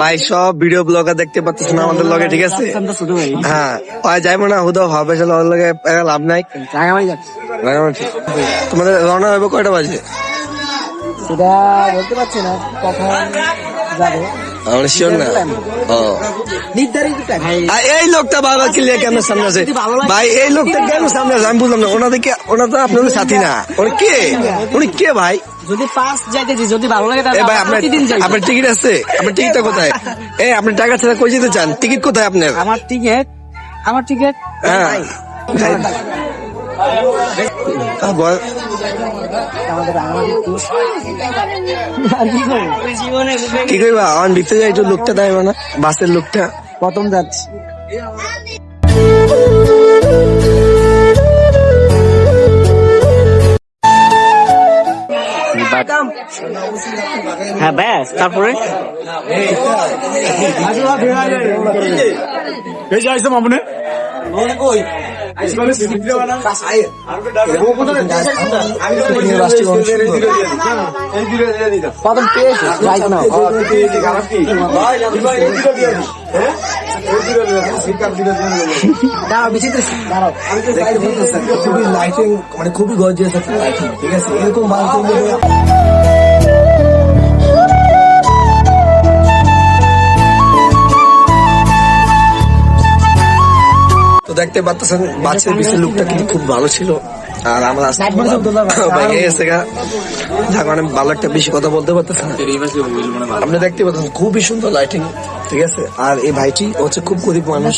ভাই সব video blogger দেখতে পাচ্ছেন আমাদের লগে, ঠিক আছে? হ্যাঁ যাইবো না হুদা ভাবে লগে লাভ নাই। তোমাদের রওনা হবে কয়টা বাজে সেটা বলতে পারছি না, কখন যাবে আমরা শিওর না। নির্ধারিত টাইম। এই লোকটা বারবার ক্লিয়ার কেন সামনে আছে ভাই? এই লোকটা কেন সামনে আছে আমি বুঝলাম না। ওনা তো আপনাদের সাথী না। উনি কে ভাই? যদি পাস যাইতেছি, যদি ভালো লাগে ভাই আপনার টিকিট আছে? আপনার টিকিটটা কোথায়? আপনি টাকা ছাড়া কই যেতে চান? টিকিট কোথায় আপনার? আমার টিকিট হ্যাঁ কি কইবা? আমার ভিতরে যাই একটু লোকটা দেয় না, বাসের লোকটা প্রথম যাচ্ছি। হ্যাঁ ব্যাস, তারপরে প্রথম পেয়েছি খুবই লাইটিং, মানে খুবই গর্জিয়াস একটা লাইটিং, ঠিক আছে? এরকম তো দেখতে পাচ্ছেন বাচ্চার পিছের লুকটা কিন্তু খুব ভালো ছিল। আর আমরা মানে ভালো একটা বেশি কথা বলতে পারতেছে না। আপনি দেখতে পাচ্ছেন খুবই সুন্দর লাইটিং, ঠিক আছে? আর এই ভাইটি হচ্ছে খুব গরিব মানুষ।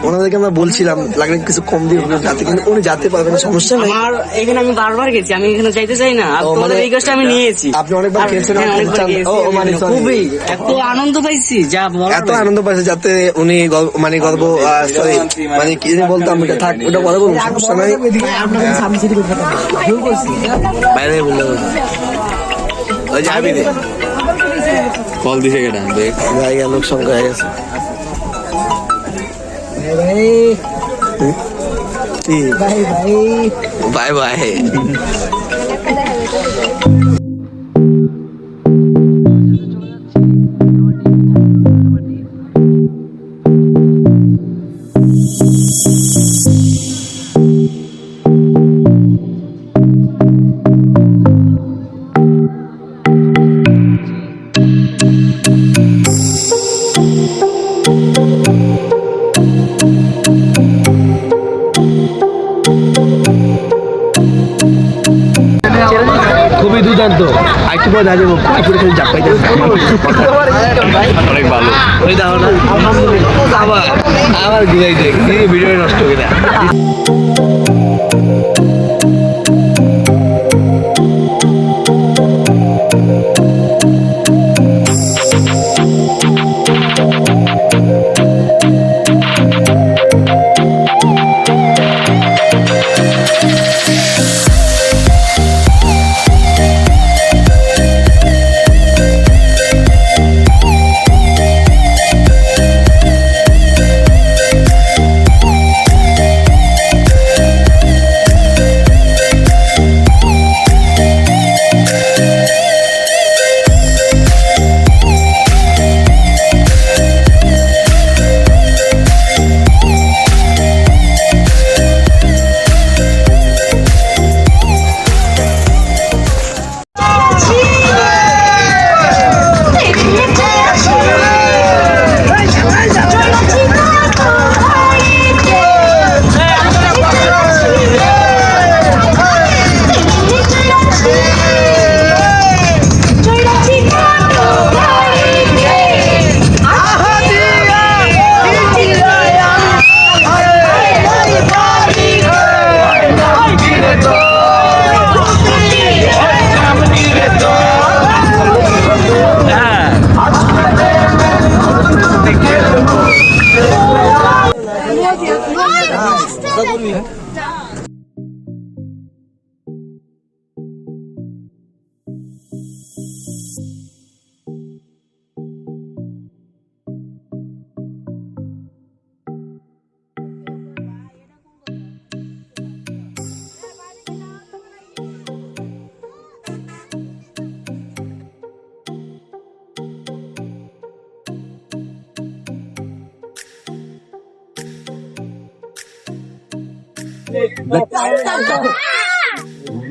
ওনাদেরকে আমরা বলছিলাম লাগলে কিছু কম দিয়ে যাতে, কিন্তু উনি যেতে পারবেন, সমস্যা নেই। আমার এখানে আমি বারবার গেছি, আমি এখানে যাইতে চাই না। তোমাদের এই কাজটা আমি নিয়েছি। আপনি অনেকবার খেয়েছেন? খুবই এত আনন্দ পাইছি, যা এত আনন্দ পাইছে যাতে উনি মানে গল্প সরি মানে কি বলতাম, ওটা থাক, ওটা কথা বলবো, সমস্যা নাই। বাইরে বললে ওই যাবি রে কল দিছে কেটা দেখ জায়গা লোক সংখ্যা হয়ে গেছে। Bye bye. খুবই দুর্দান্ত। আরেকটু পরে দাঁড়িয়ে পুকুরে খেলে চাপ পাইতে অনেক ভালো। ওই দাও না আবার ঘুরাই দেখ ভিডিও নষ্ট করে দেয়।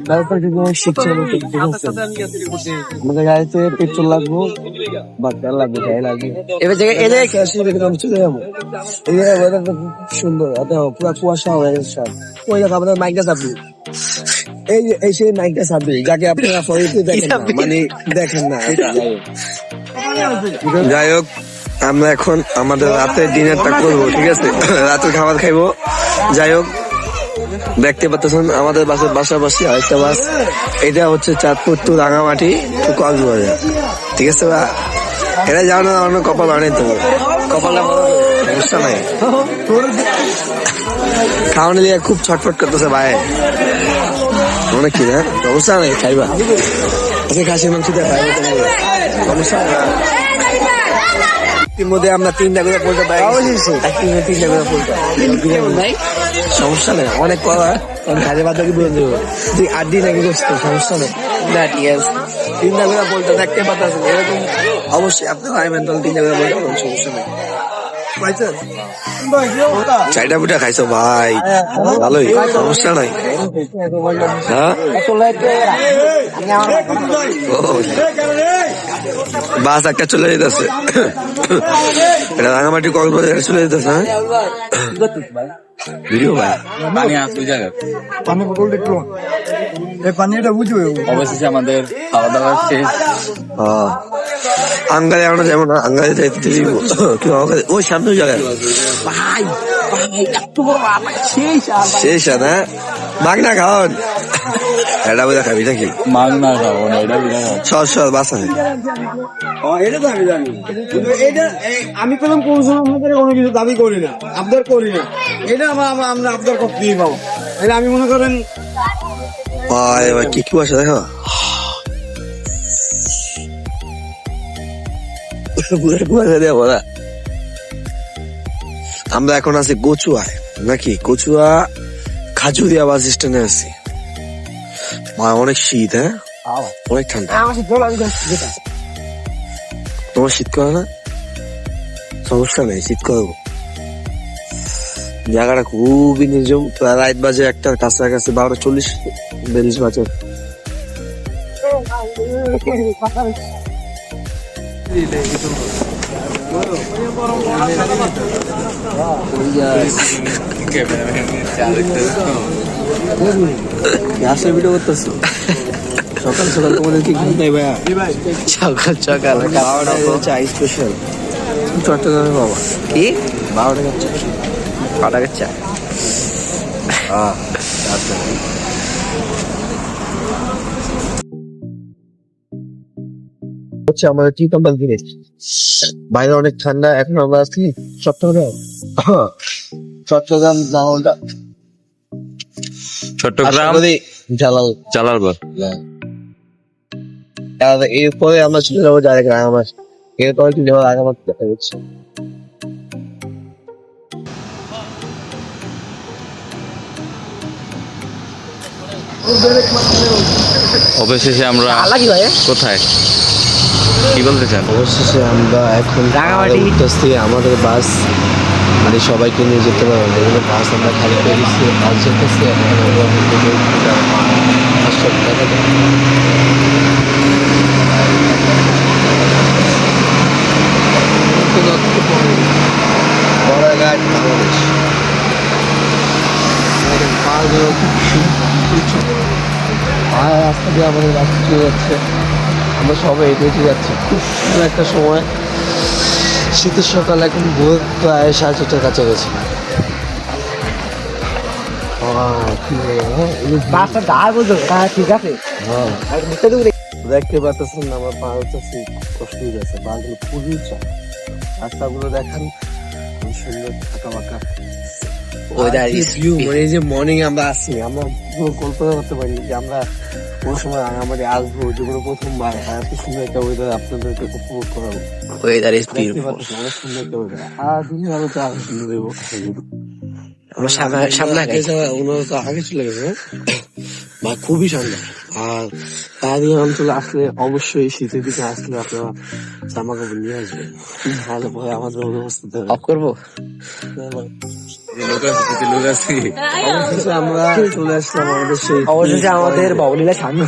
তারপর কিন্তু শিখছে আমাদের গাড়িতে পেট্রোল লাগবো বা তেল লাগবে যাই লাগবে এবার জায়গায় এই জায়গায় খেয়ে আসলে কিন্তু আমি চলে যাবো এই জায়গায় ওয়েদারটা খুব সুন্দর পুরো কুয়াশা হয়ে গেছে সব ওই দেখো আমাদের মাইকটা চাপি এই সেই মাইকটা চাপি যাকে আপনারা ফরিতে দেখেন না মানে দেখেন না যাই হোক আমরা এখন আমাদের রাতের ডিনারটা করবো ঠিক আছে রাতের খাবার খাইবো যাই হোক দেখতে পাচ্ছেন আমাদের বাসের পাশাপাশি আরেকটা বাস এটা হচ্ছে চাঁদপুর টু রাঙামাটি টু কক্সবাজার ঠিক আছে বা এটা যাও না অন্য কপাল আনে তো কপালে সমস্যা নাই খাওয়ানো দিয়ে খুব ছটফট করতেছে ভাই অনেক কি না সমস্যা নেই খাইবা আজকে খাসির মাংস দিয়ে খাইবো সমস্যা মধ্যে আমরা 3টা করে পড়তে পারি 3টা করে পড়তে সমস্যা নেই অনেক করা খাজে বাদ কি বলে দেবো তুই 8 দিন আগে করছো সমস্যা নেই না ঠিক আছে 3টা করে পড়তে দেখতে পাচ্ছেন এরকম অবশ্যই আপনার মেন্টাল 3টা করে পড়তে সমস্যা নেই চাইটা পুটা খাইছো ভাই ভালোই সমস্যা নাই হ্যাঁ বাস একটা চলে যেতেছে এটা রাঙামাটি কক্সবাজার চলে যেতেছে হ্যাঁ ভিডিও ভাই পানি আছে জায়গা পানি বলতে একটু এই পানিটা বুঝবে অবশেষে আমাদের খাওয়া দাওয়া শেষ আঙ্গালে আমরা যাবো না আঙ্গালে যাইতে দিব ওই সামনে জায়গায় শেষ না মাগ না খাওয়ান এটা বোঝা খাবি নাকি মাছ না খাবো না এটা বিনা সর বাসা এটা তো আমি জানি কিন্তু এটা আমি পেলাম কোনো সময় আপনাদের কোনো কিছু দাবি করি না আবদার করি না এটা আমরা আবদার করতেই পাবো এটা আমি মনে করেন এবার কি আসে দেখো আমরা এখন আছি কচুয়ায় নাকি কচুয়া খাজুরিয়া বাস স্ট্যান্ডে আছি অনেক শীত হ্যাঁ অনেক ঠান্ডা তোমার শীত করে না সমস্যা নেই শীত করবো জায়গাটা খুবই নির্জম রাত বাজে 1টার কাছাকাছি 12:40 বাজে ভিডিও করতেছো সকাল সকাল তোমাদের কি ঘুম নেই ভাইয়া সকাল সকাল চা স্পেশাল চট্টগ্রামে বাবা কি 12 টাকার চা হচ্ছে আমাদের টি কম্পাল জিনিস বাইরে অনেক ঠান্ডা এখন আমরা আছি চট্টগ্রাম জালালগড় এরপরে আমরা চলে যাবো ডাইরেক্ট রাঙামাট এরপরে চলে যাবো রাঙামাট দেখা যাচ্ছে অবশেষে আমরা কোথায় কি বলতে চান অবশেষে আমরা এখন রাঙামাটি উঠতেছি আমাদের বাস মানে সবাইকে নিয়ে যেতে পারবো যেগুলো বাস আমরা খালি পেয়েছি বাস যেতেছি বড়াঘাট বাংলাদেশ আর রাস্তা দিয়ে আমাদের রাস্তা চলে যাচ্ছে আমরা সবাই হেঁটে যাচ্ছি খুব সুন্দর একটা সময় শীতের সকাল এখন ভোর প্রায় 4:30টার কাছাকাছি ঠিক আছে দেখতে পাচ্ছেন আমার পা হচ্ছে কষ্ট হয়ে যাচ্ছে পা গুলো খুবই চাপ রাস্তাগুলো দেখান খুব সুন্দর ফাঁকা ফাঁকা মানে এই যে মর্নিং আমরা আসছি আমরা পুরো কল্পনা করতে পারি যে আমরা কোন সময় আমাদের আসবো যেগুলো প্রথমবার এত সুন্দর একটা ওয়েদার আপনাদেরকে উপভোগ করাবো ওয়েদার ইজ বিউটিফুল অনেক সুন্দর একটা ওয়েদার আর দুনিয়া আলো তো আরো সুন্দর দেবো আমরা সামনে ওনারা তো আগে চলে গেছে বা খুবই ঠান্ডা আর পাহাড়ি অঞ্চলে আসলে অবশ্যই শীতের দিকে আসলে আপনারা জামা কাপড় নিয়ে আসবেন তাহলে পরে আমাদের অবস্থা অফ করবো অবশেষে আমরা চলে আসলাম আমাদের সেই অবশেষে আমাদের বাবুলীলা সামনে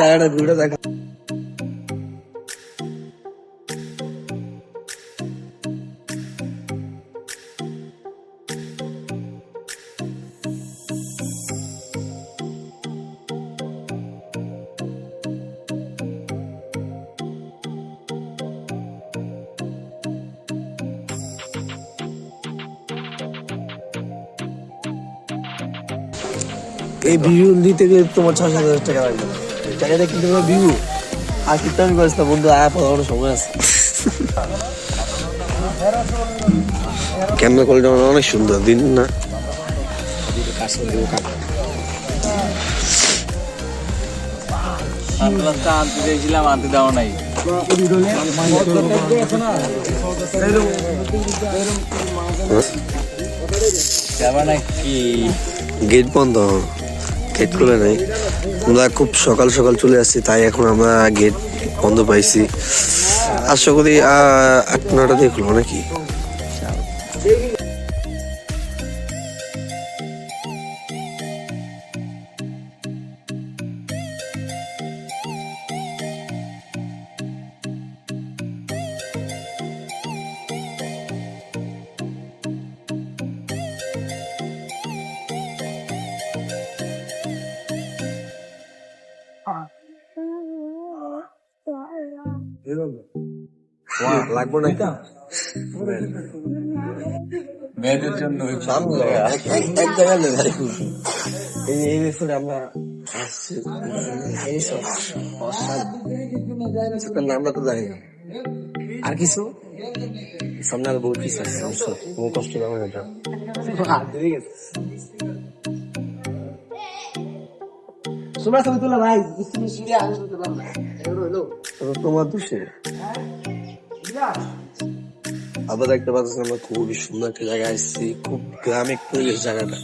জায়গাটা ঘুরে দেখা। এই ভিউ দিতে গেলে তোমার 6,000 টাকা লাগবে। টাকাটা কিন্তু তোমার ভিউ আর কিন্তু আমি করছি বন্ধু আয়া পড়ার সময় আছে। ক্যামেরা কোয়ালিটি অনেক সুন্দর দিন না। আনতে দিয়েছিলাম, আনতে দেওয়া নাই। যাবা নাকি? গেট বন্ধ, গেট খুলে নাই। আমরা খুব সকাল সকাল চলে আসছি, তাই এখন আমরা গেট বন্ধ পাইছি। আশা করি 8-9টা দিয়ে খুলবো নাকি। লাগবো না মেয়েদের জন্য এক জায়গায় এই ব্যাপারে আমরা আসছি। নামটা তো জানি না। আর কিছু সামনে আরো বহুত কিছু আছে, কোনো কষ্ট হবে না। তোমার দোষে আবার দেখতে পাচ্ছি আমরা খুবই সুন্দর একটা জায়গায় আসছি, খুব গ্রামিক পরিবেশ জায়গাটা।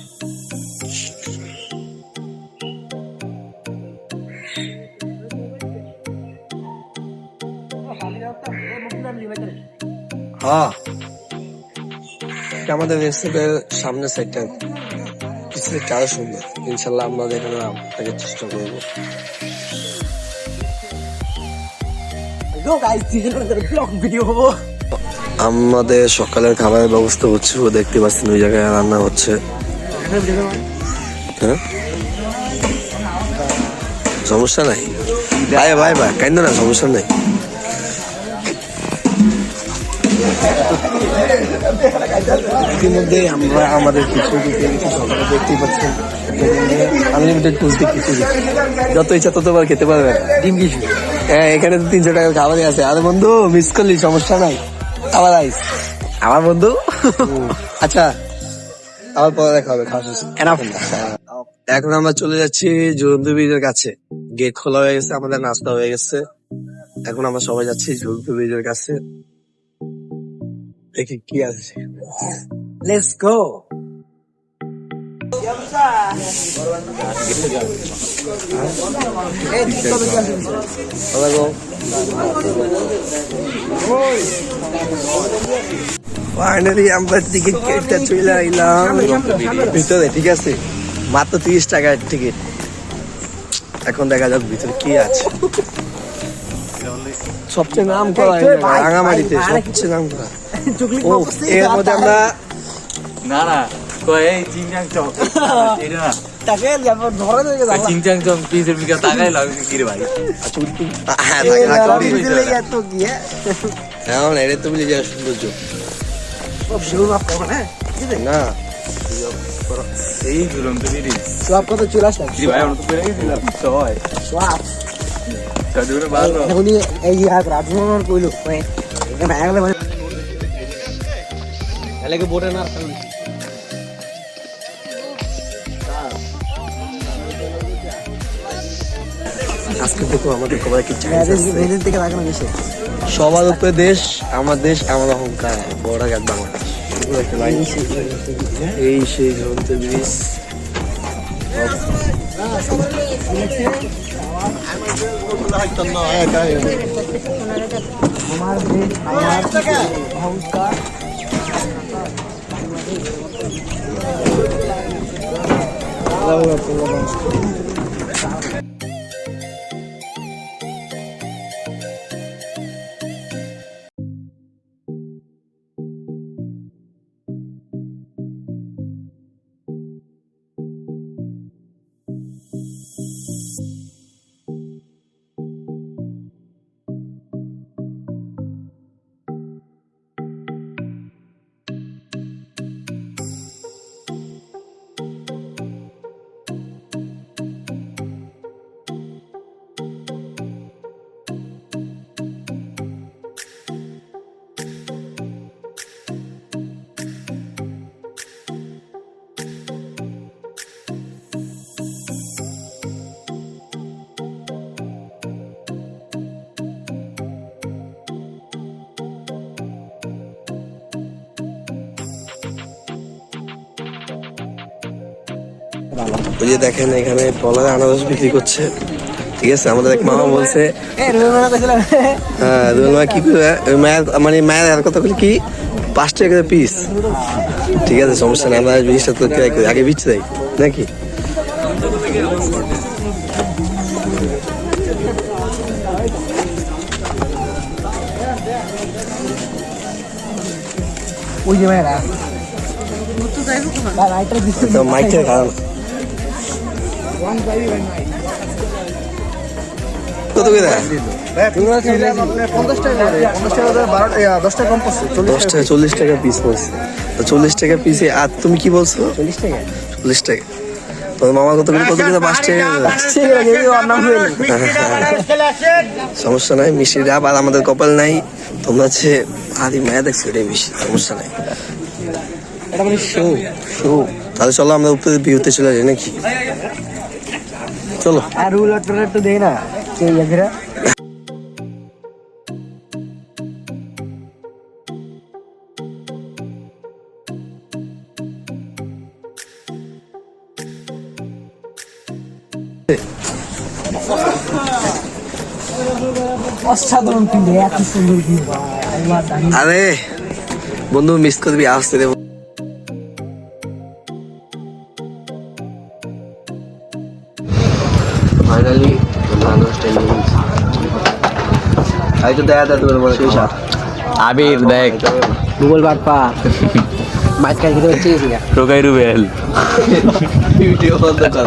হ্যাঁ, আমাদের রেস্টুরেন্টের সামনে সাইডটা পিছনে আরো সুন্দর। ইনশাল্লাহ আমরা এখানে থাকার চেষ্টা করবো। আমাদের সকালের খাবারের ব্যবস্থা হচ্ছে, ও দেখতে পাচ্ছেন ওই জায়গায় রান্না হচ্ছে। হ্যাঁ, সমস্যা নাই ভাই, ভাই ভাই কেন না, সমস্যা নাই। ইতিমধ্যে আমরা আমাদের কিছু সকালে দেখতেই পাচ্ছেন আনলিমিটেড পুষ্টি কিছু যত ইচ্ছা ততবার খেতে পারবেন। ডিম কিছু, হ্যাঁ এখানে তো 300 টাকার খাবারই আছে। আরে বন্ধু মিস করলি, সমস্যা নাই, আবার আইস আমার বন্ধু। আচ্ছা আবার পরে দেখা হবে, খাওয়া শেষ। এখন আমরা চলে যাচ্ছি জুরন্ত ব্রিজের কাছে। গেট খোলা হয়ে গেছে, আমাদের নাস্তা হয়ে গেছে। এখন আমরা সবাই যাচ্ছি জুরন্ত ব্রিজের কাছে, দেখি কি আছে। Let's go. ফাইনালি আমরা টিকিট কেটে চলে আইলাম ভিতরে। ঠিক আছে, মাত্র 30 টাকার টিকিট। এখন দেখা যাক ভিতরে কি আছে। সবচেয়ে নাম করা রাঙামাটিতে, সবচেয়ে নাম করা। ও এর মধ্যে আমরা না না কই চিংচাং চক এটা না তাকে ধরে দেখে যাবো। চিংচাং চক পিসের বিকা টাকাই লাগে কি রে ভাই? হ্যাঁ তো কি হ্যাঁ এটা তুমি যে সৌন্দর্য না এই দুরন্ত বিড়ি সব কথা চলে আসলাম। কি ভাই আমরা তো পেরে গেছিলাম তো হয় সব সাদুরে ভালো এখনই এই রাজমোহন কইলো এখানে আগলে মানে এলাকে বোটে না। আজকে দেখো আমাদের সবাই কি চাই থেকে লাগানো গেছে। সবার উপরে দেশ, আমার দেশ, আমার অহংকার, বড় গাছ বাংলাদেশ। এই সেই ঝুলন্ত ব্রিজ। আমার দেশ, আমার অহংকার, ওই যে দেখেন এখানে পলার আনারস বিক্রি করছে, ঠিক আছে। আমাদের এক মামা বলছে হ্যাঁ রুবেল মা কি করে মায়ের মানে মায়ের আর কথা বলি কি 5 টাকা করে পিস, ঠিক আছে সমস্যা নেই, আমরা জিনিসটা তো ট্রাই করি, আগে বিচ দেয় নাকি। ওই যে মেয়েরা মাইকের কারণ কত করে 40 টাকা পিস পড়ছে, তো 40 টাকা পিসে। আর তুমি কি বলছো 40 টাকা? 40 টাকা তোর মামা কত করে 5 টাকা? সমস্যা নাই, মিষ্টির ডাব আর আমাদের কপাল নাই, তোমরা হচ্ছে আদি মায়া দেখছো, এটাই বেশি সমস্যা নাই। এটা মানে শো শো। তাহলে চলো আমরা উপরে ভিউতে চলে যাই নাকি, চলো। আর রুল অটোটা একটু দেই না কে ইয়াগরা অসাধারণ কিন্তু এত সুন্দর ভিউ আল্লাহ জানি। আরে বন্ধু মিস করবি, আসতে দেবো। ফাইনালি এই তো দেখা যায় তোমার মনে শেষা আবির দেখ গুগল বাপ্পা মাছ খাই খেতে হচ্ছে কি টোকাই রুবেল ভিডিও বন্ধ কর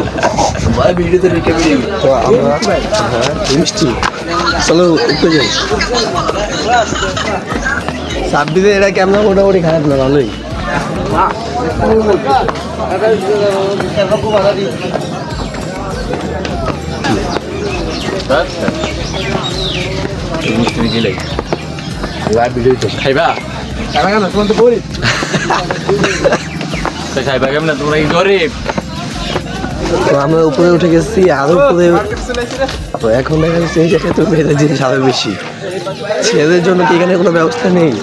ভাই, ভিডিওতে রেখে দিই তো আমরা। হ্যাঁ মিষ্টি, চলো একটু যাই। সাব্বিরে এরা কেমন মোটামুটি খারাপ না, ভালোই। খাইবা খাইবা কেমন তোমরা কি গরিব? তো আমরা উপরে উঠে গেছি, আরো উপরে তো এখন দেখা যাচ্ছে এই জায়গায় তো মেয়েদের জিনিস আরো বেশি। ছেলেদের জন্য কি এখানে কোনো ব্যবস্থা নেই?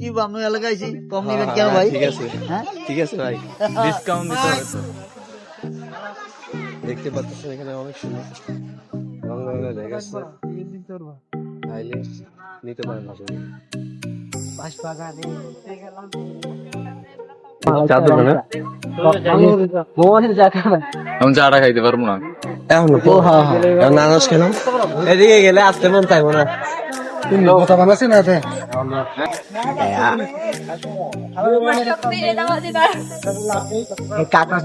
কি বামু এলাকায় কম নিবেন কেন ভাই? ঠিক আছে, ঠিক আছে ভাই, ডিসকাউন্ট দিতে হবে তো। দেখতে পাচ্ছেন এখানে অনেক সুন্দর রং রঙের জায়গা আছে, চাইলে নিতে পারেন আসলে। আমি চাটা খাইতে পারবো না এখন নানাস খেলাম, এদিকে গেলে আসতে মন চাইবো না। কথা বানাচ্ছে না কাকা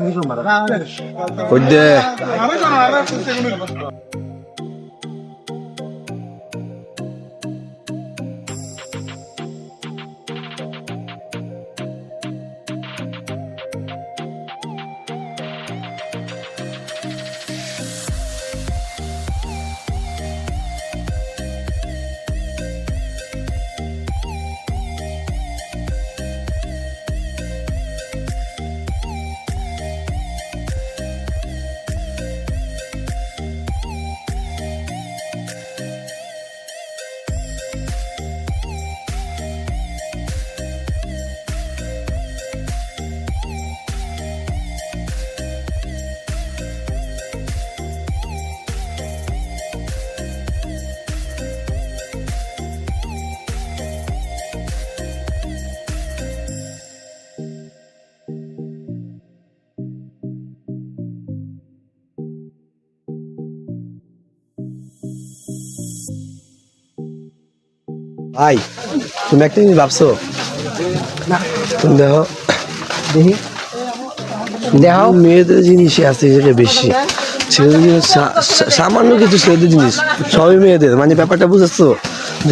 ভাই তুমি একটা জিনিস ভাবছো তুমি দেখো দেখো মেয়েদের জিনিসই আছে এখানে বেশি ছেলেদের জিনিস সামান্য কিছু ছেলেদের জিনিস সবই মেয়েদের মানে ব্যাপারটা বুঝেছো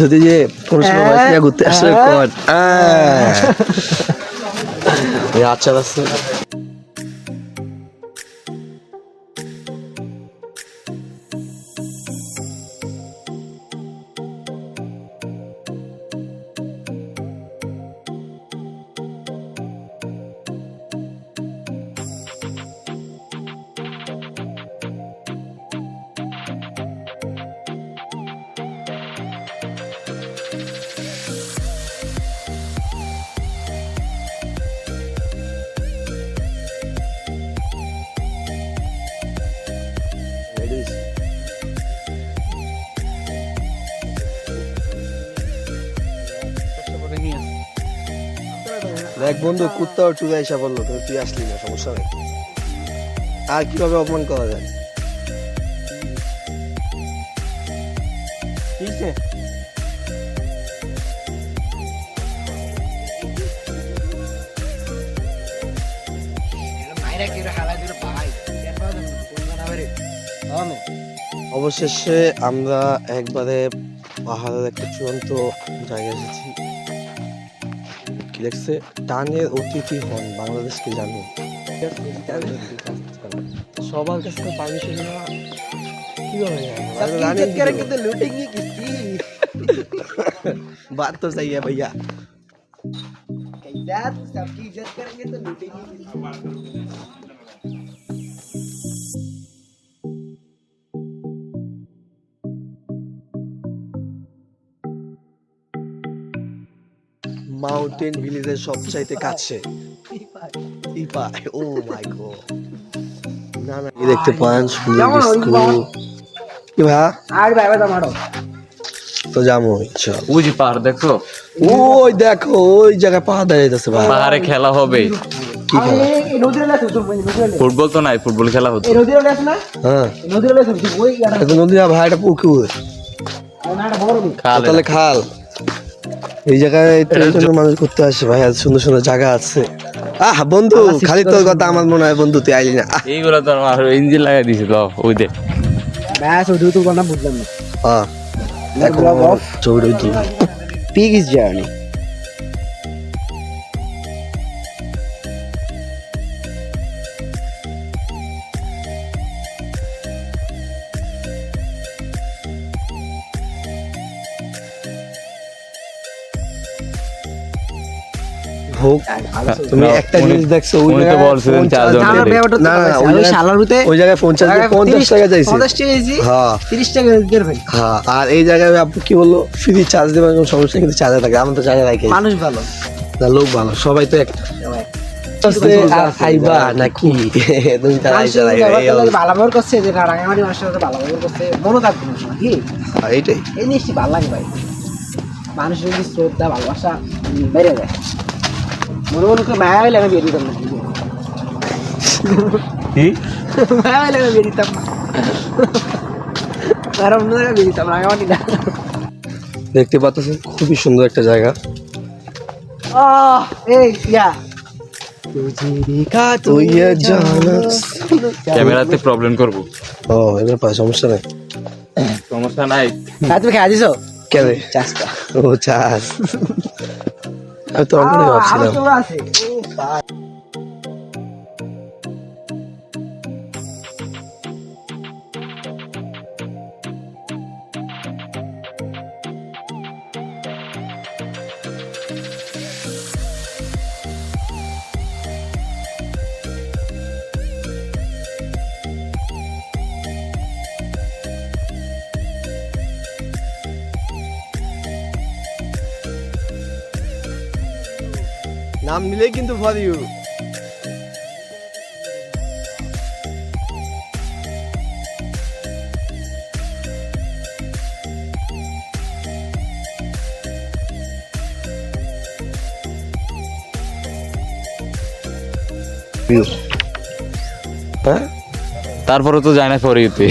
যদি যে 15 বয়স নিয়ে ঘুরতে আসলে কর আচ্ছা আছে দেখ বন্ধু কুত্তাও টুকে এসে বললো তুই আসলি না সমস্যা নেই আর কিভাবে অপমান করা যায় অবশেষে আমরা একবারে পাহাড়ের একটা চূড়ান্ত জায়গায় এসেছি কি লিখছে টানের অতিথি হন বাংলাদেশকে জানো সবার কাছ থেকে পারমিশন নেওয়া बात तो सही है भैया सबकी इज्जत करेंगे तो लूटेंगे মাউন্টেন ভিলেজের সবচাইতে কাছে ও মাই গড না না এই দেখতে পান সুন্দর স্কুল কি ভাই আর ভাই দামাড়ো তো যাবো ইচ্ছা ওই যে পাহাড় দেখো ওই দেখো ওই জায়গায় পাহাড় দাঁড়িয়েছে ভাই পাহাড়ে খেলা হবে কি খেলা ফুটবল তো নাই ফুটবল খেলা হচ্ছে হ্যাঁ নদী না ভাই এটা পুকুর তাহলে খাল এই জায়গায় মানুষ ঘুরতে আসে ভাই এত সুন্দর সুন্দর জায়গা আছে বন্ধু খালি তোর কথা আমার মনে হয় বন্ধু তুই আইলি না এইগুলো তো আমার ইঞ্জিন লাগাই দিছে তো ওই দেখ ব্যাস ওই তো কথা বুঝলাম না হ্যাঁ ছবিটা তুই পিগস জার্নি হোক তুমি একটা জিনিস দেখছো ওই উনি তো বলছিলেন চারজন না না ওই শালারুতে ওই জায়গায় 50 টাকা চাইছে 50 টাকা দিয়েছি হ্যাঁ 30 টাকা দিয়ে ভাই হ্যাঁ আর এই জায়গায় আপু কি বললো ফ্রি চার্জ দেবার কোনো সমস্যা কিন্তু চার্জে থাকে আমরা তো চার্জে রাখি মানুষ ভালো না লোক ভালো সবাই তো একটা খাইবা নাকি তুমি তারা ভালো করছে যে রাঙামাটি মানুষের সাথে ভালো করছে মনে থাকবে না কি এইটাই এই জিনিসটি ভালো লাগে ভাই মানুষের যদি শ্রদ্ধা ভালোবাসা বেড়ে যায় মনে মনে করে মায়া হইলে আমি বেরিয়ে দিতাম না মায়া হইলে আমি বেরিয়ে দিতাম না আর অন্য জায়গায় বেরিয়ে দিতাম রাঙামাটি না দেখতে পাচ্ছেন খুবই সুন্দর একটা জায়গা এই ইয়া তুই জানাস ক্যামেরাতে প্রবলেম করব ও এবার পাস সমস্যা নাই সমস্যা নাই তুমি খেয়ে দিছো কেন চাষটা ও চাস আমি তো অনেক ভাবছিলাম আছে নাম নিলেই কিন্তু ফর ইউ হ্যাঁ তারপরে তো যায় না ফর ইউতে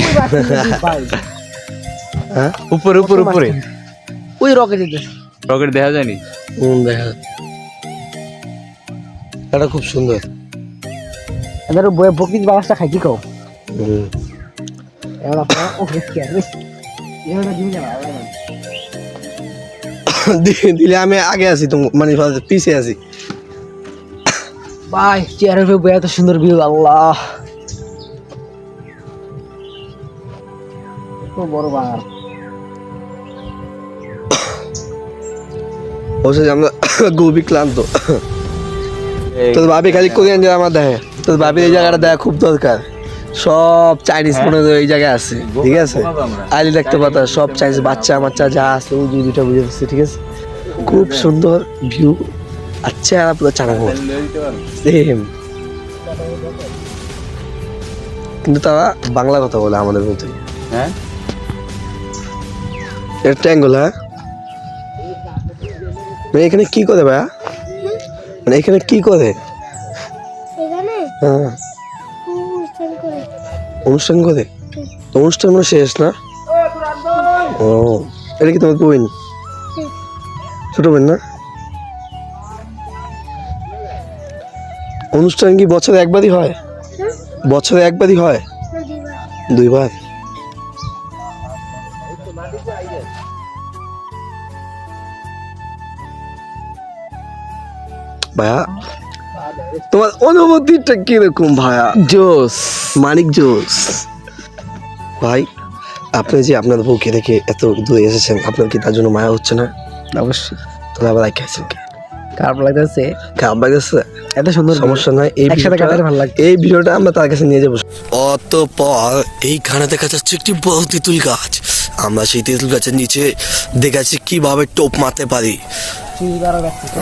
হ্যাঁ উপরে উপরে উপরে ওই রকেট রকেট দেখা যায়নি? দেখা এটা খুব সুন্দর। এদের বইয়ে বকরির বাবাসটা খাই কি খাও হুম। এখন আপনারা ও কি আছে এখানে দিন না দিলে আমি আগে আছি, তো মানে পিছে আছি। ভাই চেয়ারের উপরে বইয়ে এত সুন্দর ভিউ, আল্লাহ তো বড় বাগান। অবশ্যই আমরা গভীর ক্লান্ত। তোর ভাবি খালি কোরিয়ান ড্রামা দেখে, তোর ভাবি এই জায়গাটা দেখা খুব দরকার। সব চাইনিজ মনে হয় এই জায়গায় আছে, ঠিক আছে? আইলে দেখতে পাতা সব চাইনিজ বাচ্চা মাচ্চা যা আছে ওই দুইটা বুঝে দিচ্ছে, ঠিক আছে? খুব সুন্দর ভিউ। আচ্ছা পুরো চানা সেম, কিন্তু তারা বাংলা কথা বলে আমাদের মধ্যে। হ্যাঁ এটা ট্যাঙ্গল, হ্যাঁ? মানে এখানে কি করে ভাইয়া, মানে এখানে কি করে? এখানে হ্যাঁ অনুষ্ঠান করে অনুষ্ঠান করে, তো অনুষ্ঠান মানে শেষ না? ও এটা কি তোমার বোন? ছোট বোন না? অনুষ্ঠান কি বছরে একবারই হয়? বছরে একবারই হয়? দুইবার? ভাইয়া তোমার অনুভূতিটা কিরকম ভাইয়া? জোস, মানিক জোস। ভাই আপনি যে আপনার বউকে রেখে এত দূরে এসেছেন, আপনার কি তার জন্য মায়া হচ্ছে না? অবশ্যই তাহলে আবার রেখে আছেন কি? খারাপ লাগতেছে, খারাপ লাগতেছে? এত সুন্দর সমস্যা নাই, এই একসাথে ভিডিওটা কাটালে ভালো লাগছে। এই ভিডিওটা আমরা তার কাছে নিয়ে যাবো। অতঃপর এইখানে দেখা যাচ্ছে একটি বড় তেঁতুল গাছ। আমরা সেই তেঁতুল গাছের নিচে দেখাচ্ছি কিভাবে টোপ মারতে পারি।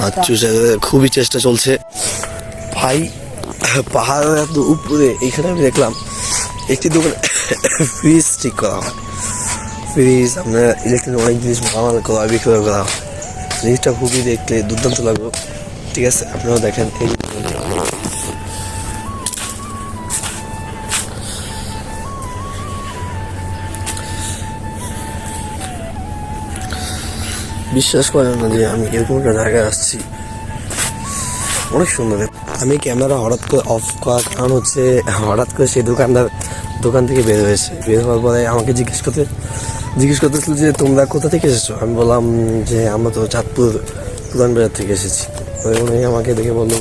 আচ্ছা খুবই চেষ্টা চলছে ভাই। পাহাড়ের এত উপরে এইখানে আমি দেখলাম একটি দোকানে ফ্রিজ ঠিক করা হয়। ফ্রিজ আপনার ইলেকট্রিক অনেক জিনিস বানানো করা বিক্রয় করা হয়। জিনিসটা খুবই দেখলে দুর্দান্ত লাগবে, ঠিক আছে? আপনারাও দেখেন। এই বিশ্বাস করেন না যে আমি এরকম একটা জায়গায় আসছি, অনেক সুন্দর। আমি ক্যামেরা হঠাৎ করে অফ করার কারণ হচ্ছে হঠাৎ করে সেই দোকান থেকে বের হয়েছে। বের হওয়ার পরে আমাকে জিজ্ঞেস করতেছিল যে তোমরা কোথা থেকে এসেছো? আমি বললাম যে আমরা তো চাঁদপুর পুরান বাজার থেকে এসেছি। উনি আমাকে দেখে বললো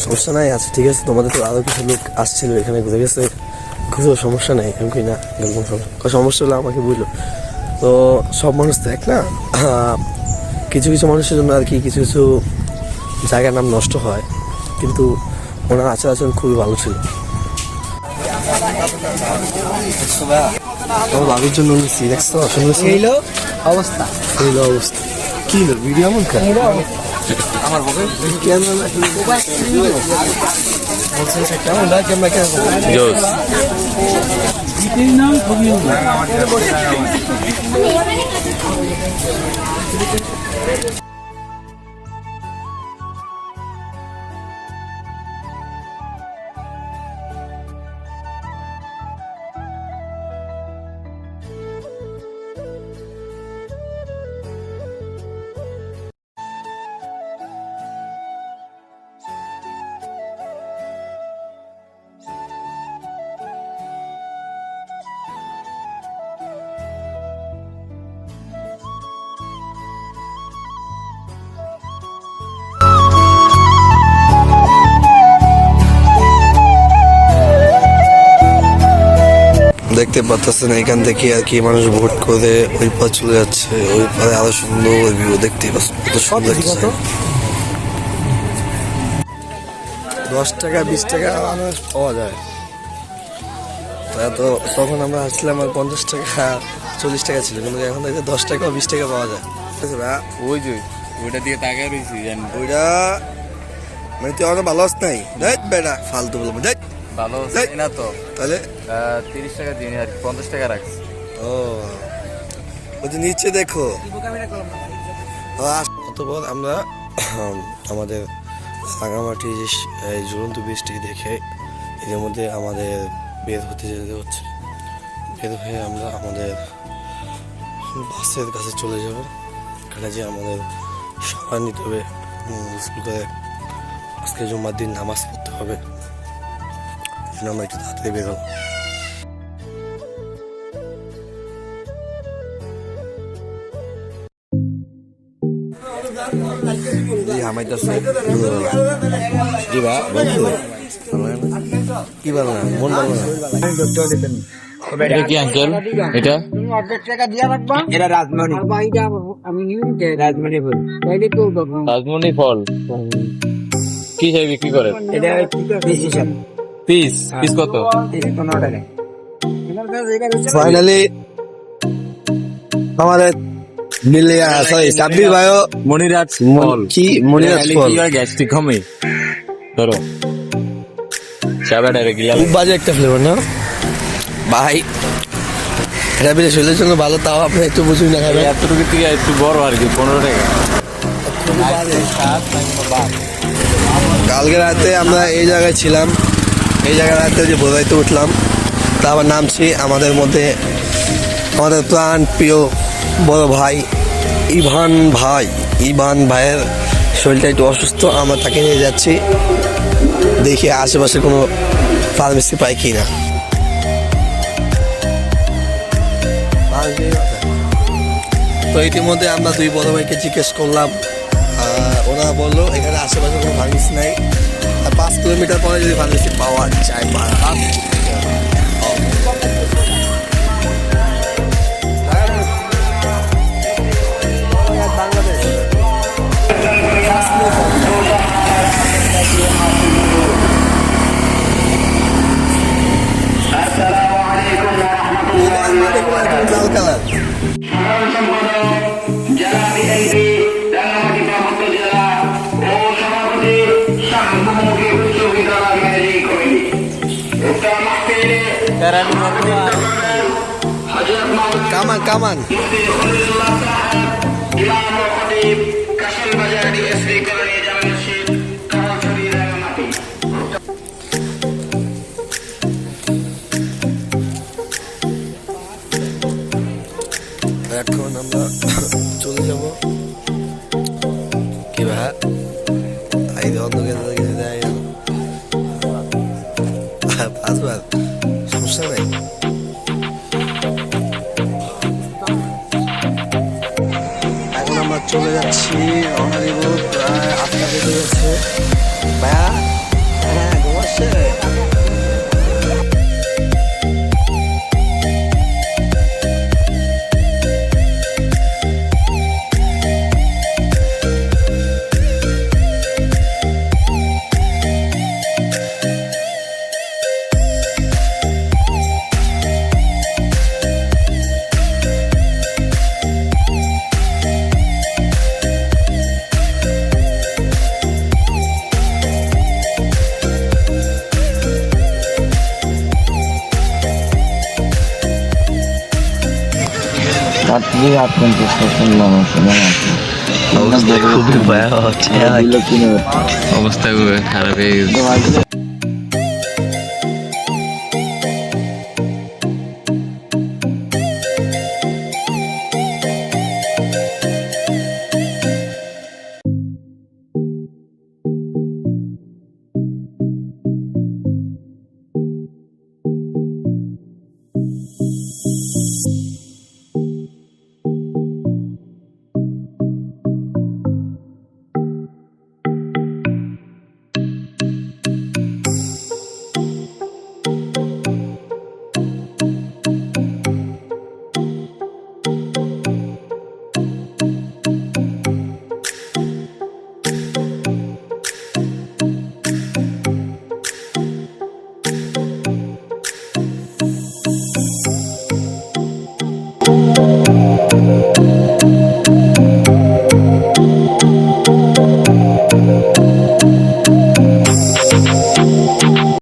সমস্যা নাই, আচ্ছা ঠিক আছে, তোমাদের তো আরও কিছু লোক আসছিল এখানে ঘুরে গেছে, ঘুরেও সমস্যা নেই। আমি কি না এরকম সমস্যা হলে আমাকে বুঝলো। তো সব মানুষ তো এক না, কিছু কিছু মানুষের জন্য আর কি কিছু কিছু জায়গার নাম নষ্ট হয়, কিন্তু ওনার আচার আচরণ খুবই ভালো ছিল। আমার ভাবির জন্য দেখছো অবস্থা অবস্থা কি হলো ভিডিও এমন আমার দেখতে পাচ্ছেন এখান থেকে আর কি মানুষ ভোট করে ওই পর চলে যাচ্ছে, ওই পরে আরো সুন্দর ভিউ দেখতে পাচ্ছেন, কত সুন্দর। 10 টাকা 20 টাকা আনারস পাওয়া যায়, তো তখন আমরা আসছিলাম আর 50 টাকা 40 টাকা ছিল, কিন্তু এখন থেকে 10 টাকা 20 টাকা পাওয়া যায়। ওই যে ওইটা দিয়ে তাকিয়ে রয়েছি জানি ওইটা মানে তুই আমার ভালো আস নাই বেটা ফালতু বলবো দেখ ভালো দেখ। না তো, তাহলে 30 টাকা দিন আর 50 টাকা রাখছি। ও ওই যে নিচে দেখো। অতঃপর আমরা আমাদের রাঙামাটি এই ঝুলন্ত বৃষ্টি দেখে এর মধ্যে আমাদের বের হতে যেতে হচ্ছে। বের হয়ে আমরা আমাদের বাসের কাছে চলে যাব, এখানে যে আমাদের সময় নিতে হবে, গোসল করে আজকে জুম্মার দিন নামাজ পড়তে হবে, এই জন্য আমরা একটু তাড়াতাড়ি বের হবো। কি ভালো না, মন ভালো না। এটা কি আঙ্কেল? এটা অর্ধেক টাকা দিয়া রাখবা, এটা রাজমণি, আর বাকিটা আমি নিয়ে রাজমণি বলি, তাইলে তো রাজমণি ফল কি হিসাবে বিক্রি করেন? এটা পিস হিসাব, পিস পিস কত? 15 টাকা। ফাইনালি আমাদের সাব্বির ভাইও মনিরাজ ফল কি মনিরাজ ফল গ্যাস্ট্রিক কমে ধরো চাবাটা গিলা খুব বাজে একটা ফ্লেভার না ভাই, এটা বেশ শরীরের জন্য ভালো, তাও আপনি একটু বুঝুন না খাবেন। এতটুকু থেকে একটু বড় আর কি 15 টাকা। কালকে রাতে আমরা এই জায়গায় ছিলাম, এই জায়গায় রাতে যে বোঝাইতে উঠলাম, তা আবার নামছি। আমাদের মধ্যে আমাদের প্রাণ প্রিয় বড় ভাই ইভান ভাইয়ের শরীরটা একটু অসুস্থ, আমরা তাকে নিয়ে যাচ্ছি, দেখি আশেপাশে কোনো ফার্মেসি পাই কি না। তো ইতিমধ্যে আমরা দুই বড় ভাইকে জিজ্ঞেস করলাম, ওরা বললো এখানে আশেপাশে কোনো ফার্মেসি নাই, আর 5 কিলোমিটার পরে যদি ফার্মেসি পাওয়া যায় লাল কালার কামান এখন আমরা চলে যাব কি ভাই, এই অন্ধকার কিছু দেয় পাঁচবার সমস্যা নেই। এখন আমরা চলে যাচ্ছি, রওনা দিব, প্রায় 8টা বেজে গেছে। ভাইয়া হ্যাঁ ঘুমাচ্ছে। অবস্থা খুবই খারাপ হয়ে গেছে।